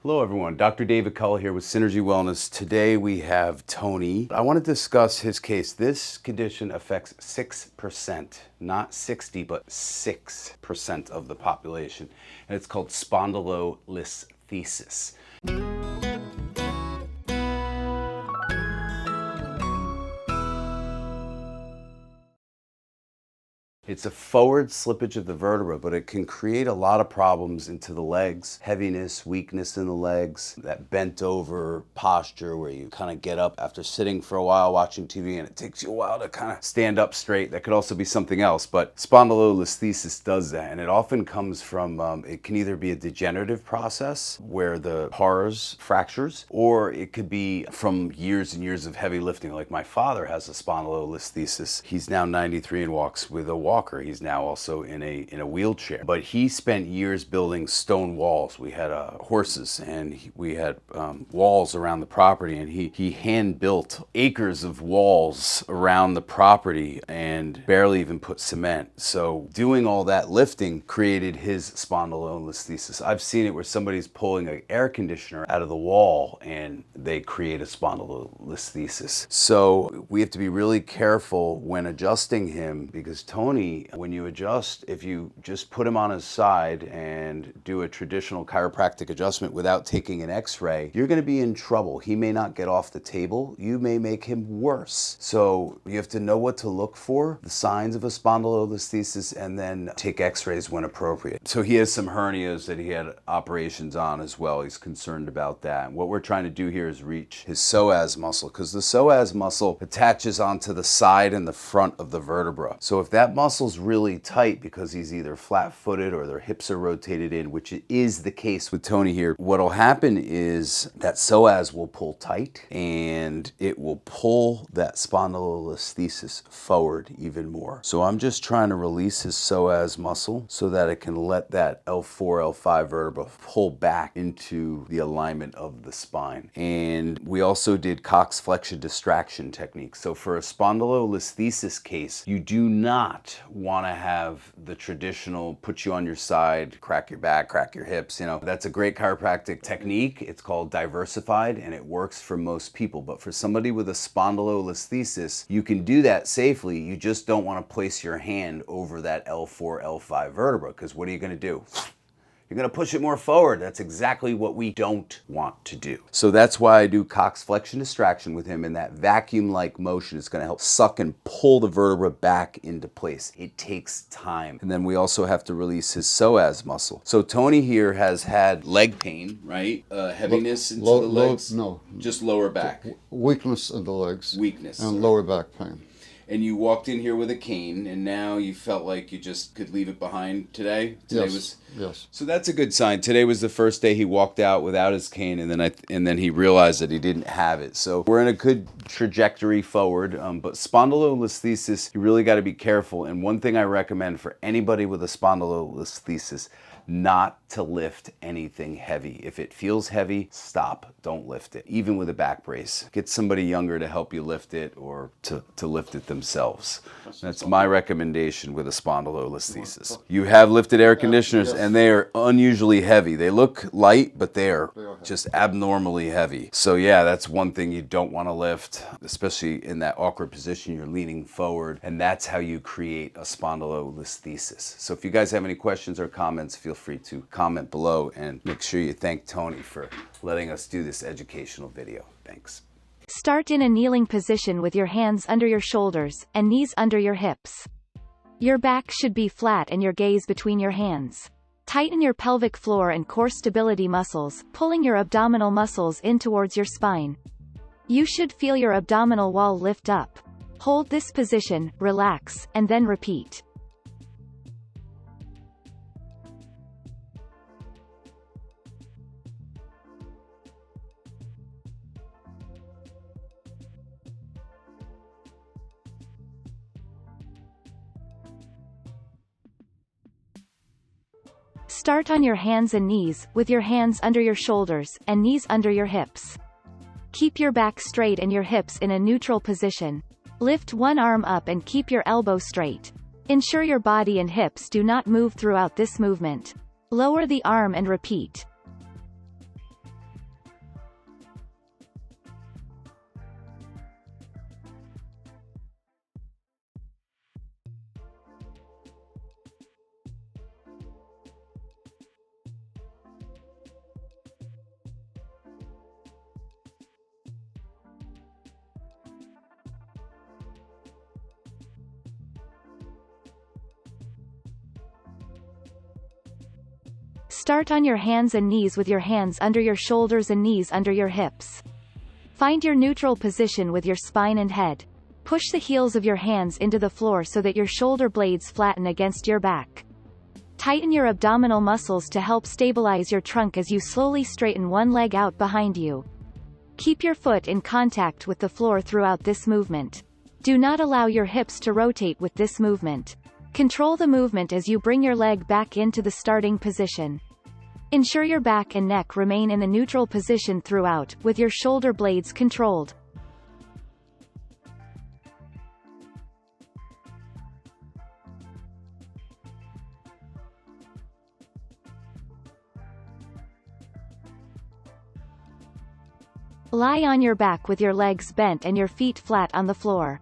Hello everyone, Dr. David Kulla here with Synergy Wellness. Today we have Tony. I want to discuss his case. This condition affects 6%, not 60, but 6% of the population. And it's called spondylolisthesis. It's a forward slippage of the vertebra, but it can create a lot of problems into the legs, heaviness, weakness in the legs, that bent over posture where you kind of get up after sitting for a while watching TV and it takes you a while to kind of stand up straight. That could also be something else, but spondylolisthesis does that, and it often comes from, it can either be a degenerative process where the pars fractures, or it could be from years and years of heavy lifting. Like my father has a spondylolisthesis. He's now 93 and walks with a walker. He's now also in a wheelchair, but he spent years building stone walls. We had horses, and we had walls around the property, and he hand built acres of walls around the property and barely even put cement. So doing all that lifting created his spondylolisthesis. I've seen it where somebody's pulling an air conditioner out of the wall and they create a spondylolisthesis. So we have to be really careful when adjusting him, because Tony, when you adjust, if you just put him on his side and do a traditional chiropractic adjustment without taking an x-ray, you're going to be in trouble. He may not get off the table. You may make him worse. So you have to know what to look for, the signs of a spondylolisthesis, and then take x-rays when appropriate. So he has some hernias that he had operations on as well. He's concerned about that. And what we're trying to do here is reach his psoas muscle, because the psoas muscle attaches onto the side and the front of the vertebra. So if that muscle's really tight because he's either flat-footed or their hips are rotated in, which is the case with Tony here, what'll happen is that psoas will pull tight and it will pull that spondylolisthesis forward even more. So I'm just trying to release his psoas muscle so that it can let that L4, L5 vertebra pull back into the alignment of the spine. And we also did Cox flexion distraction technique. So for a spondylolisthesis case, you do not want to have the traditional put you on your side, crack your back, crack your hips. You know, that's a great chiropractic technique. It's called diversified and it works for most people. But for somebody with a spondylolisthesis, you can do that safely. You just don't want to place your hand over that L4, L5 vertebra, because what are you going to do? You're going to push it more forward. That's exactly what we don't want to do. So that's why I do Cox flexion distraction with him, and that vacuum-like motion is going to help suck and pull the vertebra back into place. It takes time. And then we also have to release his psoas muscle. So Tony here has had leg pain, right? Heaviness into the legs? No. Just lower back. Weakness in the legs. Weakness. And lower back pain. And you walked in here with a cane, and now you felt like you just could leave it behind today? Yes. So that's a good sign. Today was the first day he walked out without his cane, and then he realized that he didn't have it. So we're in a good trajectory forward. But spondylolisthesis, you really got to be careful. And one thing I recommend for anybody with a spondylolisthesis, not to lift anything heavy. If it feels heavy, stop. Don't lift it. Even with a back brace. Get somebody younger to help you lift it, or to lift it themselves. That's my recommendation with a spondylolisthesis. You have lifted air conditioners, and they are unusually heavy. They look light, but they are just abnormally heavy. So yeah, that's one thing you don't want to lift, especially in that awkward position. You're leaning forward, and that's how you create a spondylolisthesis. So if you guys have any questions or comments, feel free to comment below, and make sure you thank Tony for letting us do this educational video. Thanks. Start in a kneeling position with your hands under your shoulders and knees under your hips. Your back should be flat and your gaze between your hands. Tighten your pelvic floor and core stability muscles, pulling your abdominal muscles in towards your spine. You should feel your abdominal wall lift up. Hold this position, relax, and then repeat. Start on your hands and knees, with your hands under your shoulders, and knees under your hips. Keep your back straight and your hips in a neutral position. Lift one arm up and keep your elbow straight. Ensure your body and hips do not move throughout this movement. Lower the arm and repeat. Start on your hands and knees with your hands under your shoulders and knees under your hips. Find your neutral position with your spine and head. Push the heels of your hands into the floor so that your shoulder blades flatten against your back. Tighten your abdominal muscles to help stabilize your trunk as you slowly straighten one leg out behind you. Keep your foot in contact with the floor throughout this movement. Do not allow your hips to rotate with this movement. Control the movement as you bring your leg back into the starting position. Ensure your back and neck remain in a neutral position throughout, with your shoulder blades controlled. Lie on your back with your legs bent and your feet flat on the floor.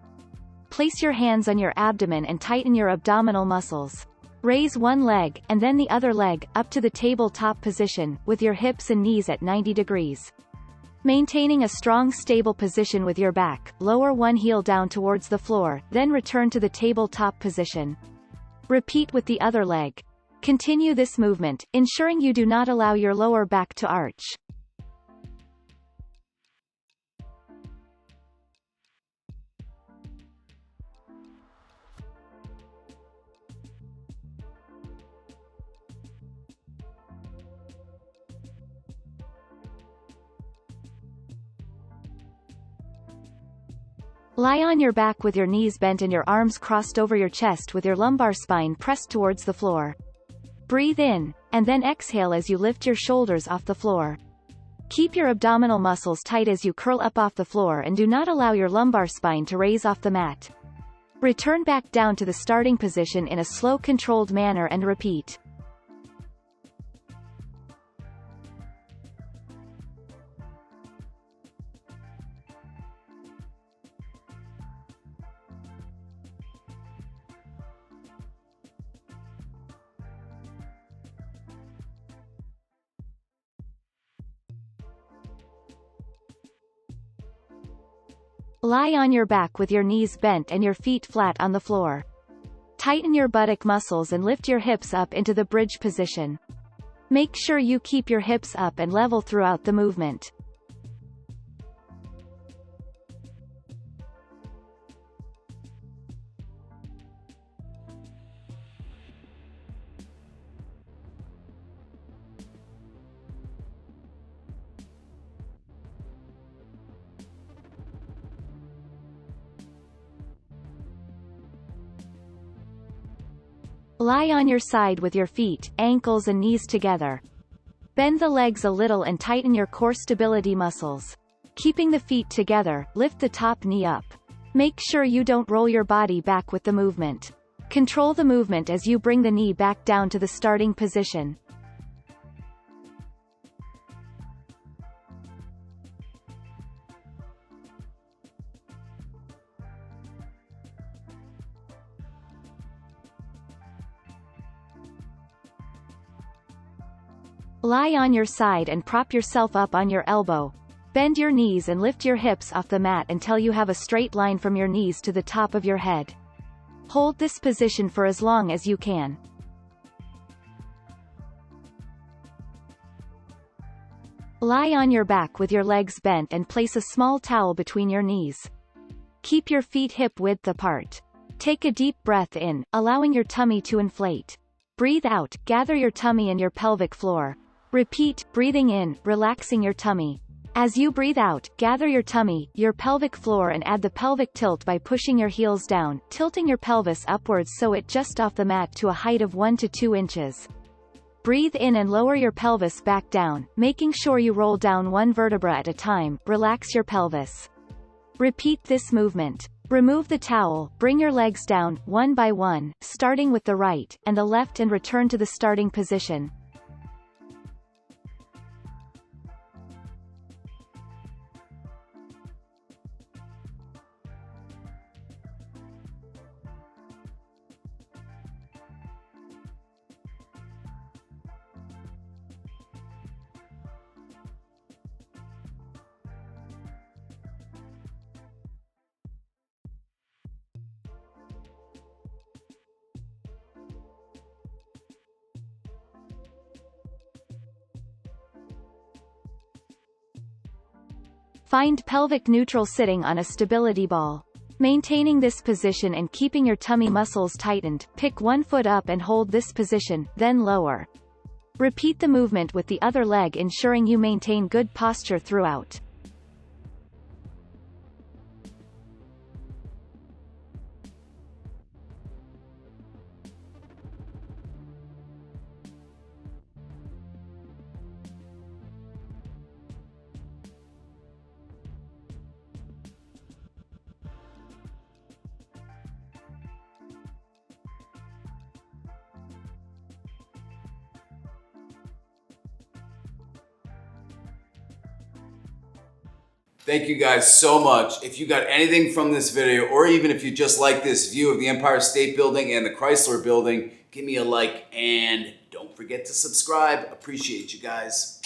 Place your hands on your abdomen and tighten your abdominal muscles. Raise one leg, and then the other leg, up to the tabletop position, with your hips and knees at 90 degrees. Maintaining a strong stable position with your back, lower one heel down towards the floor, then return to the tabletop position. Repeat with the other leg. Continue this movement, ensuring you do not allow your lower back to arch. Lie on your back with your knees bent and your arms crossed over your chest with your lumbar spine pressed towards the floor. Breathe in, and then exhale as you lift your shoulders off the floor. Keep your abdominal muscles tight as you curl up off the floor and do not allow your lumbar spine to raise off the mat. Return back down to the starting position in a slow controlled manner and repeat. Lie on your back with your knees bent and your feet flat on the floor. Tighten your buttock muscles and lift your hips up into the bridge position. Make sure you keep your hips up and level throughout the movement. Lie on your side with your feet, ankles and knees together. Bend the legs a little and tighten your core stability muscles. Keeping the feet together, lift the top knee up. Make sure you don't roll your body back with the movement. Control the movement as you bring the knee back down to the starting position. Lie on your side and prop yourself up on your elbow. Bend your knees and lift your hips off the mat until you have a straight line from your knees to the top of your head. Hold this position for as long as you can. Lie on your back with your legs bent and place a small towel between your knees. Keep your feet hip width apart. Take a deep breath in, allowing your tummy to inflate. Breathe out, gather your tummy and your pelvic floor. Repeat, breathing in, relaxing your tummy. As you breathe out, gather your tummy, your pelvic floor and add the pelvic tilt by pushing your heels down, tilting your pelvis upwards so it just off the mat to a height of 1 to 2 inches. Breathe in and lower your pelvis back down, making sure you roll down one vertebra at a time. Relax your pelvis. Repeat this movement. Remove the towel, bring your legs down, one by one, starting with the right, and the left and return to the starting position. Find pelvic neutral sitting on a stability ball. Maintaining this position and keeping your tummy muscles tightened, pick one foot up and hold this position, then lower. Repeat the movement with the other leg, ensuring you maintain good posture throughout. Thank you guys so much. If you got anything from this video, or even if you just like this view of the Empire State Building and the Chrysler Building, give me a like and don't forget to subscribe. Appreciate you guys.